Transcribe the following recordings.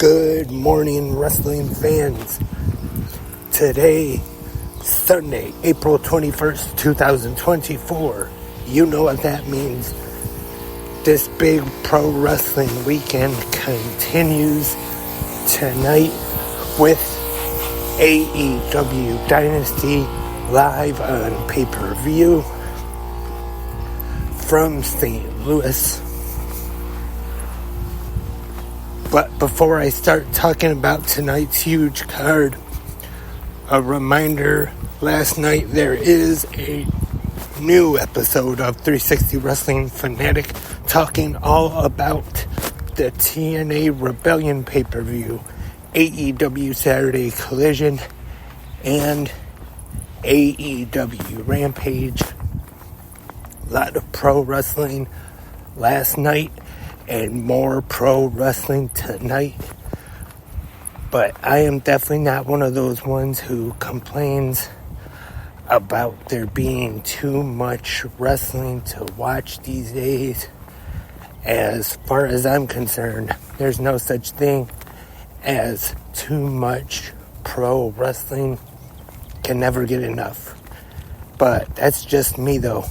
Good morning, wrestling fans. Today, Sunday, April 21st, 2024. You know what that means. This big pro wrestling weekend continues tonight with AEW Dynasty live on pay-per-view from St. Louis. But before I start talking about tonight's huge card, a reminder, last night there is a new episode of 360 Wrestling Fanatic talking all about the TNA Rebellion pay-per-view, AEW Saturday Collision, and AEW Rampage. A lot of pro wrestling last night and more pro wrestling tonight. But I am definitely not one of those ones who complains about there being too much wrestling to watch these days. As far as I'm concerned, there's no such thing as too much pro wrestling. Can never get enough. But that's just me though.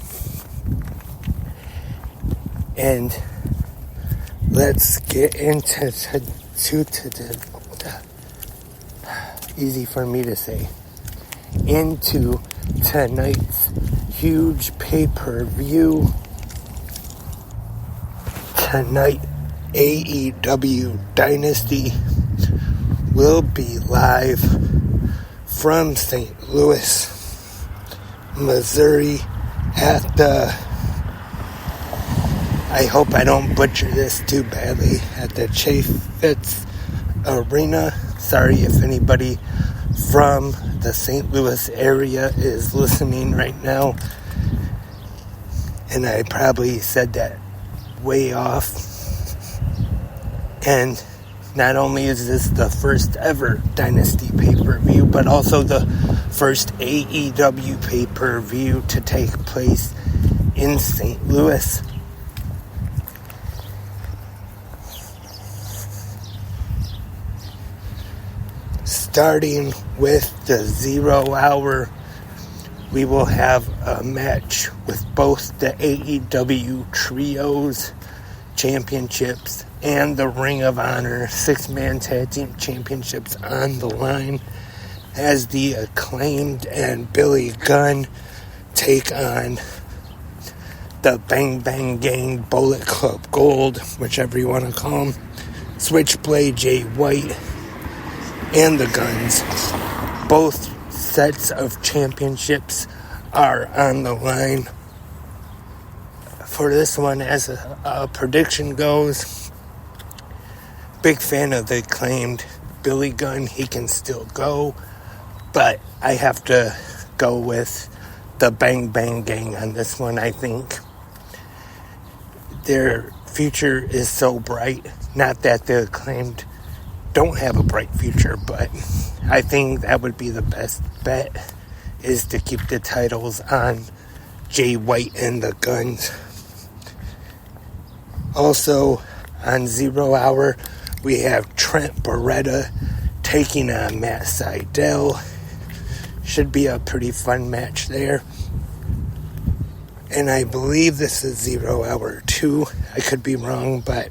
And let's get into easy for me to say, into tonight's huge pay-per-view. Tonight, AEW Dynasty will be live from St. Louis, Missouri at the, I hope I don't butcher this too badly, at the Chaifetz Arena. Sorry if anybody from the St. Louis area is listening right now, and I probably said that way off. And not only is this the first ever Dynasty pay-per-view, but also the first AEW pay-per-view to take place in St. Louis. Starting with the 0 hour, we will have a match with both the AEW Trios Championships and the Ring of Honor 6-man tag team championships on the line as the Acclaimed and Billy Gunn take on the Bang Bang Gang, Bullet Club Gold, whichever you want to call them, Switchblade Jay White, and the Guns. Both sets of championships are on the line. For this one, as a prediction goes, big fan of the Acclaimed Billy Gunn. He can still go, but I have to go with the Bang Bang Gang on this one. I think their future is so bright. Not that the Acclaimed don't have a bright future, but I think that would be the best bet, is to keep the titles on Jay White and the Guns. Also, on 0 hour, we have Trent Beretta taking on Matt Sydal. Should be a pretty fun match there. And I believe this is 0 hour 2. I could be wrong, but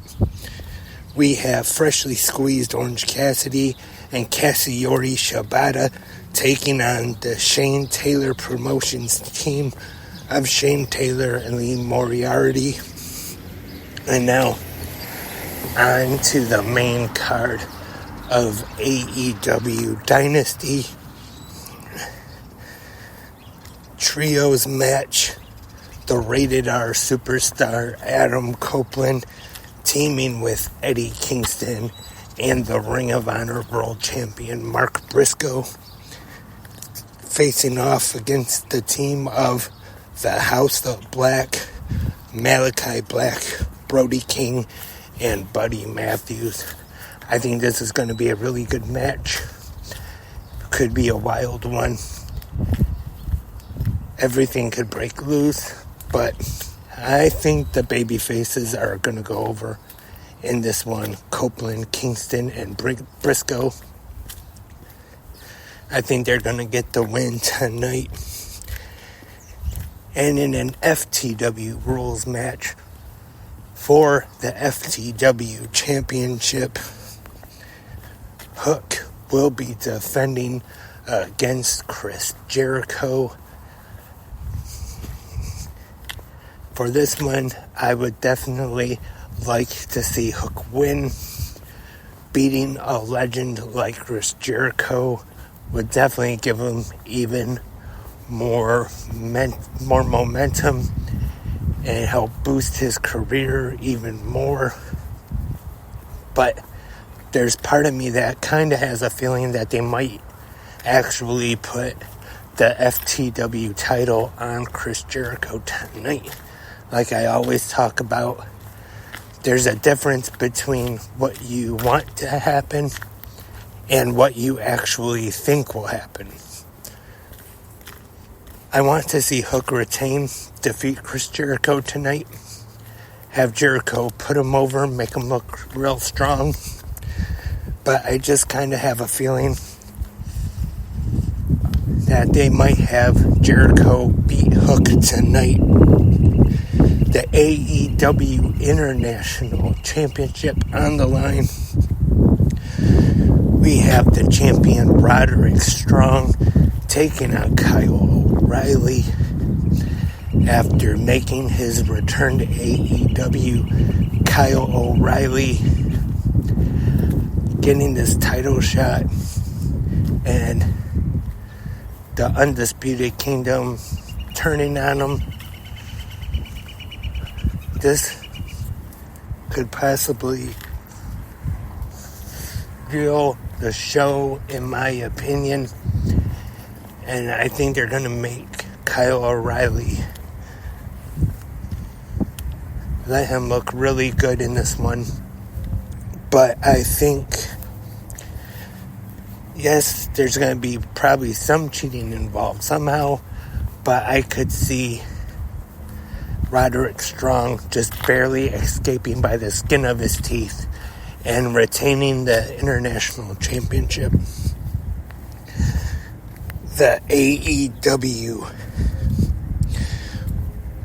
we have freshly squeezed Orange Cassidy and Katsuyori Shibata taking on the Shane Taylor Promotions team of Shane Taylor and Lee Moriarty. And now, on to the main card of AEW Dynasty. Trios match. The Rated R superstar Adam Copeland teaming with Eddie Kingston and the Ring of Honor World Champion Mark Briscoe, facing off against the team of the House of Black, Malachi Black, Brody King, and Buddy Matthews. I think this is going to be a really good match. Could be a wild one. Everything could break loose, but I think the baby faces are going to go over in this one, Copeland, Kingston, and Briscoe. I think they're going to get the win tonight. And in an FTW rules match for the FTW Championship, Hook will be defending against Chris Jericho. For this one, I would definitely like to see Hook win. Beating a legend like Chris Jericho would definitely give him even more momentum and help boost his career even more. But there's part of me that kind of has a feeling that they might actually put the FTW title on Chris Jericho tonight. Like I always talk about, there's a difference between what you want to happen and what you actually think will happen. I want to see Hook retain, defeat Chris Jericho tonight, have Jericho put him over, make him look real strong. But I just kind of have a feeling that they might have Jericho beat Hook tonight. The AEW International Championship on the line. We have the champion Roderick Strong taking on Kyle O'Reilly. After making his return to AEW, Kyle O'Reilly getting this title shot, and the Undisputed Kingdom turning on him. This could possibly steal the show, in my opinion. And I think they're going to make Kyle O'Reilly, let him look really good in this one. But I think, yes, there's going to be probably some cheating involved somehow. But I could see Roderick Strong just barely escaping by the skin of his teeth and retaining the International Championship. The AEW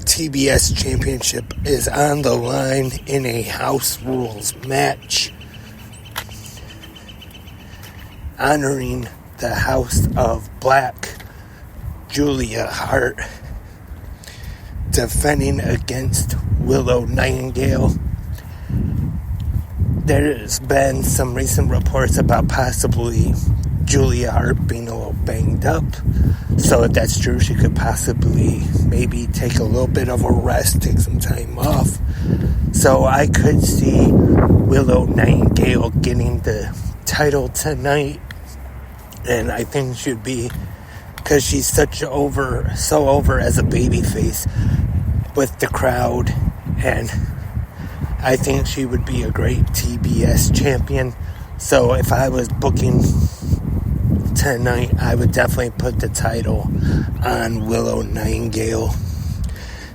TBS Championship is on the line in a house rules match, honoring the House of Black, Julia Hart, defending against Willow Nightingale. There's been some recent reports about possibly Julia Hart being a little banged up. So if that's true, she could possibly maybe take a little bit of a rest, take some time off. So I could see Willow Nightingale getting the title tonight. And I think she'd be, because she's so over as a babyface with the crowd, and I think she would be a great TBS champion. So if I was booking tonight, I would definitely put the title on Willow Nightingale.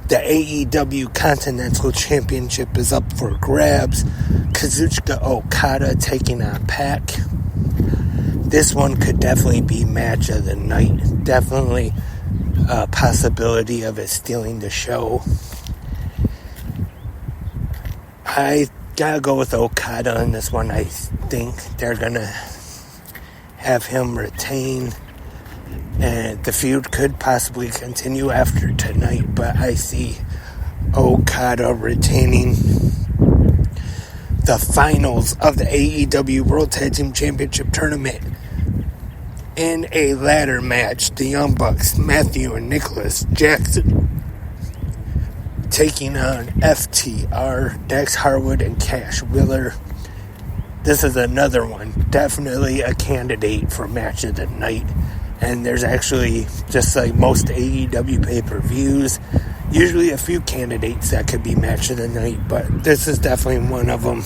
The AEW Continental Championship is up for grabs. Kazuchika Okada taking on Pac. This one could definitely be match of the night. Definitely a possibility of it stealing the show. I gotta go with Okada in this one. I think they're gonna have him retain, and the feud could possibly continue after tonight, but I see Okada retaining. The finals of the AEW World Tag Team Championship Tournament. In a ladder match, the Young Bucks, Matthew and Nicholas Jackson, taking on FTR, Dax Harwood and Cash Wheeler. This is another one, definitely a candidate for match of the night. And there's actually, just like most AEW pay-per-views, usually a few candidates that could be match of the night, but this is definitely one of them.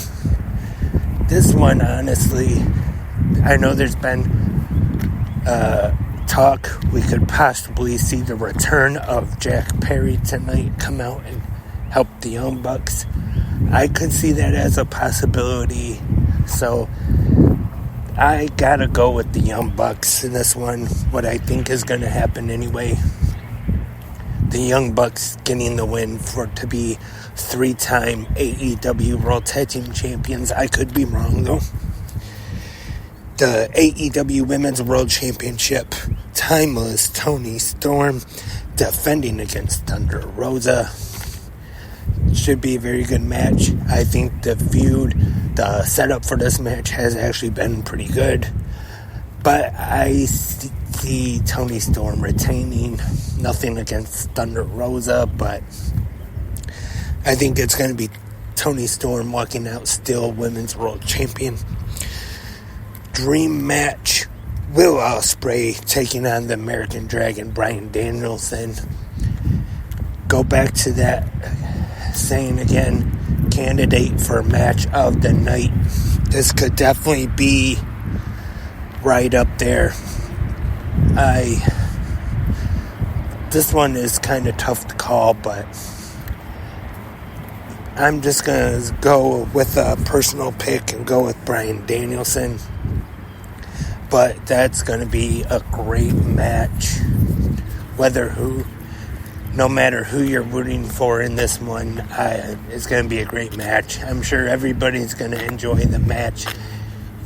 This one, honestly, I know there's been talk we could possibly see the return of Jack Perry tonight come out and help the Young Bucks. I could see that as a possibility. So I gotta go with the Young Bucks in this one. What I think is going to happen anyway. The Young Bucks getting the win to be 3-time AEW World Tag Team Champions. I could be wrong though. The AEW Women's World Championship, Timeless Toni Storm defending against Thunder Rosa. Should be a very good match. I think the setup for this match has actually been pretty good. But I see Toni Storm retaining. Nothing against Thunder Rosa, but I think it's going to be Toni Storm walking out still Women's World Champion. Dream match, Will Ospreay taking on the American Dragon, Bryan Danielson. Go back to that saying again, candidate for match of the night. This could definitely be right up there. This one is kind of tough to call, but I'm just going to go with a personal pick and go with Bryan Danielson. But that's going to be a great match. No matter who you're rooting for in this one, it's going to be a great match. I'm sure everybody's going to enjoy the match,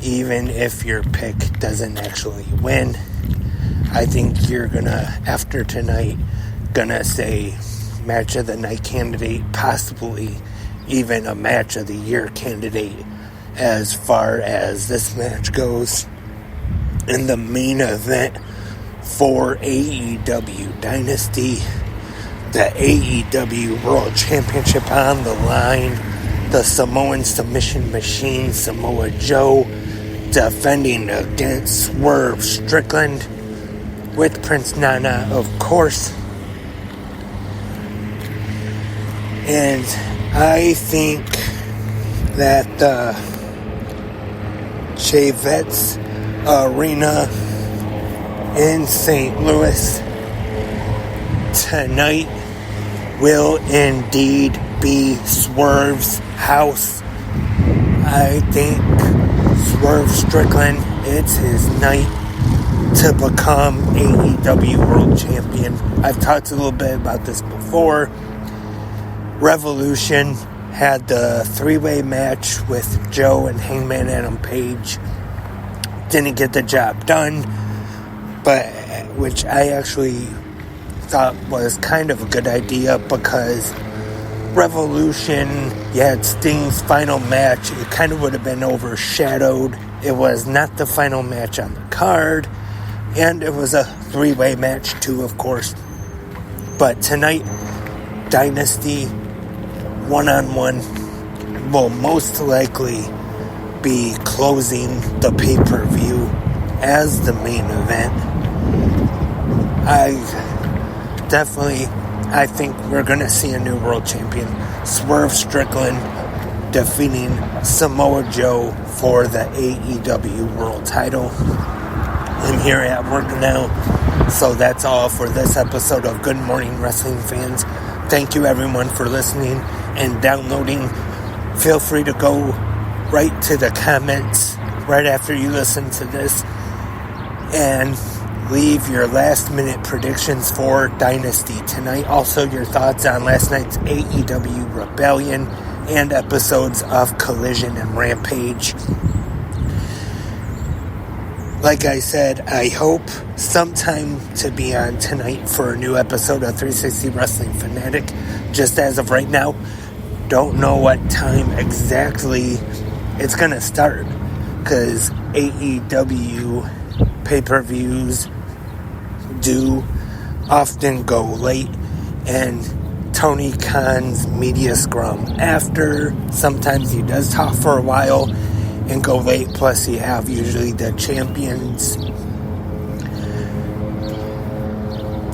even if your pick doesn't actually win. I think you're going to, after tonight, going to say match of the night candidate, possibly even a match of the year candidate as far as this match goes. In the main event for AEW Dynasty, the AEW World Championship on the line, the Samoan submission machine Samoa Joe defending against Swerve Strickland with Prince Nana, of course. And I think that the Chavetz Arena in St. Louis tonight will indeed be Swerve's house. I think Swerve Strickland, it's his night to become AEW World Champion. I've talked a little bit about this before. Revolution had the three-way match with Joe and Hangman Adam Page. Didn't get the job done, but which I actually thought was kind of a good idea, because Revolution, you had Sting's final match. It kind of would have been overshadowed. It was not the final match on the card, and it was a three-way match too, of course. But tonight, Dynasty one-on-one will most likely be closing the pay-per-view as the main event. I think we're going to see a new world champion, Swerve Strickland, defeating Samoa Joe for the AEW world title. I'm here at work now, so that's all for this episode of Good Morning Wrestling Fans. Thank you everyone for listening and downloading. Feel free to go right to the comments right after you listen to this and leave your last minute predictions for Dynasty tonight. Also your thoughts on last night's AEW Rebellion and episodes of Collision and Rampage. Like I said, I hope sometime to be on tonight for a new episode of 360 Wrestling Fanatic. Just as of right now, don't know what time exactly it's going to start, because AEW pay-per-views do often go late, and Tony Khan's media scrum after, sometimes he does talk for a while and go late, plus you have usually the champions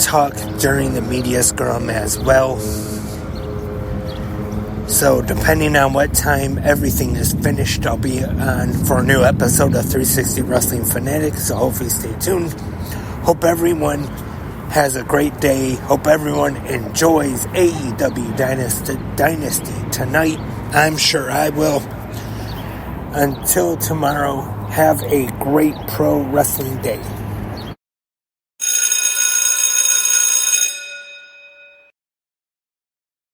talk during the media scrum as well. So depending on what time everything is finished, I'll be on for a new episode of 360 Wrestling Fanatic, so hopefully stay tuned. Hope everyone has a great day. Hope everyone enjoys AEW Dynasty tonight. I'm sure I will. Until tomorrow, have a great pro wrestling day.